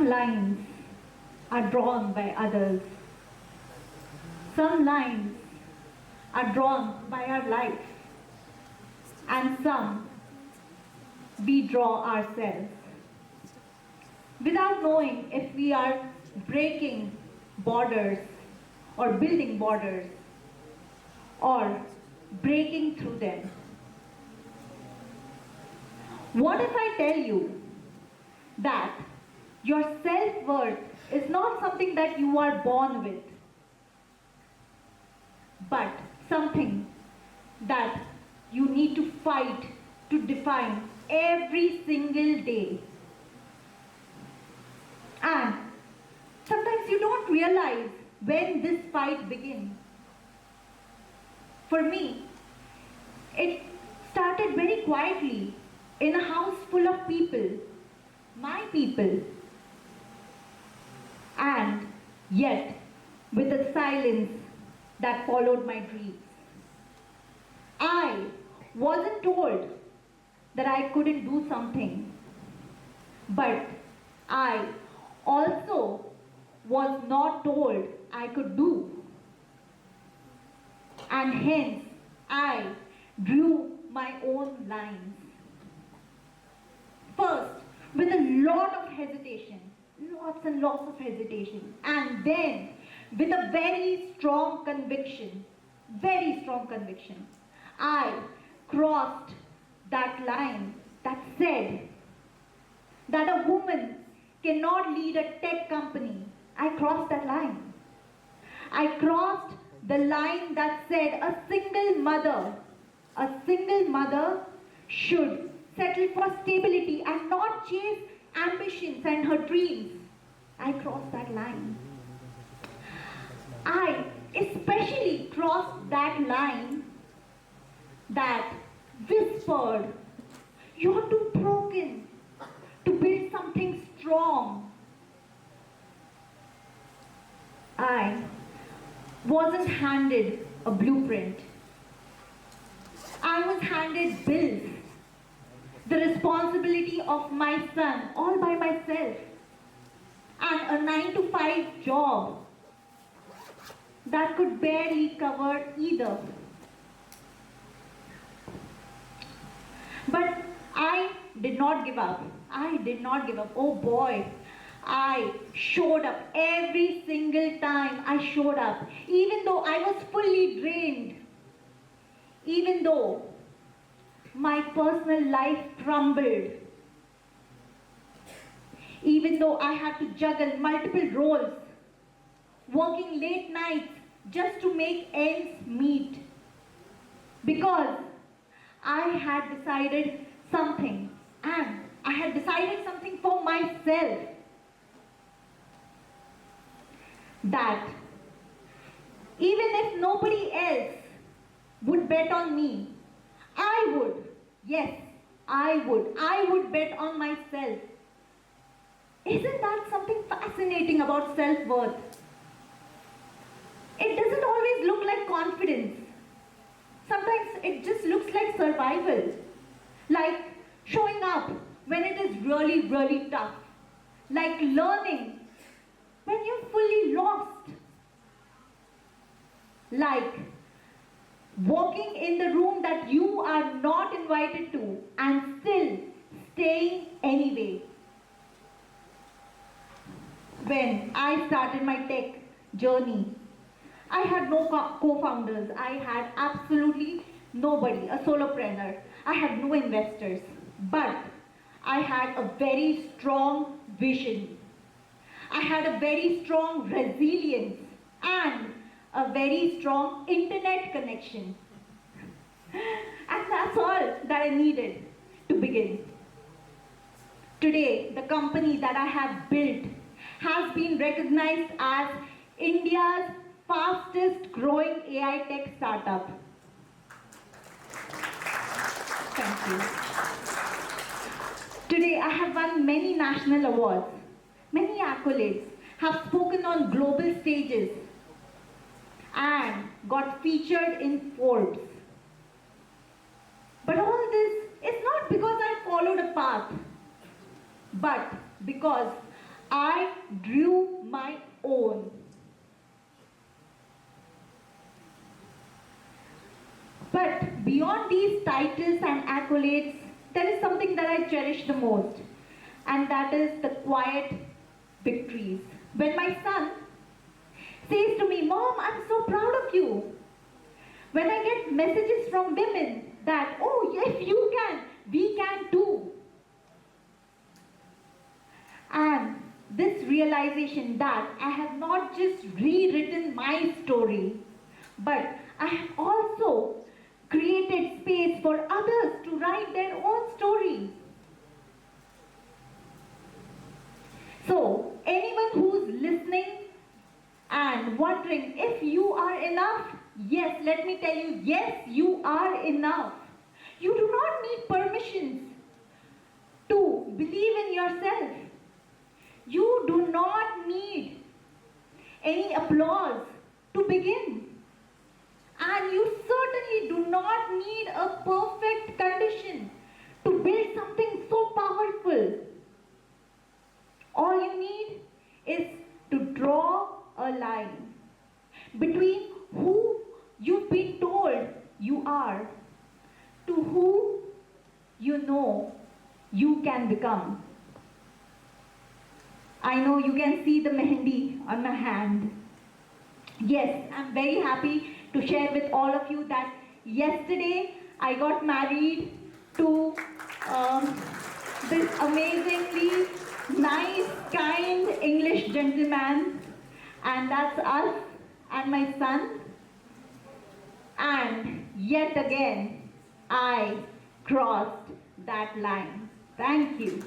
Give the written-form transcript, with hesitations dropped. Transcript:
lines are drawn by others. Some lines are drawn by our life, and some we draw ourselves without knowing if we are breaking borders or building borders or breaking through them. What if I tell you that your self-worth is not something that you are born with, but something that you need to fight to define every single day? And sometimes you don't realize when this fight begins. For me, it started very quietly in a house full of people, my people, and yet with a silence that followed my dreams. I wasn't told that I couldn't do something, but I also was not told I could do. And hence, I drew my own lines. First, with a lot of hesitation, lots and lots of hesitation, and then with a very strong conviction, I crossed that line that said that a woman cannot lead a tech company. I crossed that line. I crossed the line that said a single mother should settle for stability and not chase ambitions and her dreams. I crossed that line. I especially crossed that line that whispered, "You're too broken to build something strong." I wasn't handed a blueprint. I was handed bills, the responsibility of my son all by myself, and a 9-to-5 job that could barely cover either. But I did not give up. Oh boy, I showed up every single time. I showed up, even though I was fully drained, even though my personal life crumbled, even though I had to juggle multiple roles, working late nights just to make ends meet, because I had decided something, and I had decided something for myself, that even if nobody else would bet on me, I would. Yes, I would bet on myself. Isn't that something fascinating about self-worth? It doesn't always look like confidence. Sometimes it just looks like survival. Like showing up when it is really, really tough. Like learning when you're fully lost. Like walking in the room that you are not invited to and still staying anyway. When I started my tech journey, I had no co-founders. I had absolutely nobody, a solopreneur. I had no investors. But I had a very strong vision. I had a very strong resilience and a very strong internet connection. And that's all that I needed to begin. Today, the company that I have built has been recognized as India's fastest growing AI tech startup. Thank you. Today, I have won many national awards, many accolades, have spoken on global stages, and got featured in Forbes. But all this is not because I followed a path, but because I drew my own. But beyond these titles and accolades, there is something that I cherish the most, and that is the quiet victories. When my son says to me, "Mom, I'm so proud of you." When I get messages from women that, "Oh, if you can, we can too." And this realization that I have not just rewritten my story, but I have also created space for others to write their own stories. So, anyone who's listening and wondering if you are enough, yes, let me tell you, yes, you are enough. You do not need permissions to believe in yourself. You do not need any applause to begin. And you certainly do not need a perfect condition to build something so powerful. All you need is to draw a line between who you've been told you are to who you know you can become. I know you can see the mehendi on my hand. Yes, I'm very happy to share with all of you that yesterday I got married to this amazingly nice, kind English gentleman, and that's us and my son. And yet again, I crossed that line. Thank you.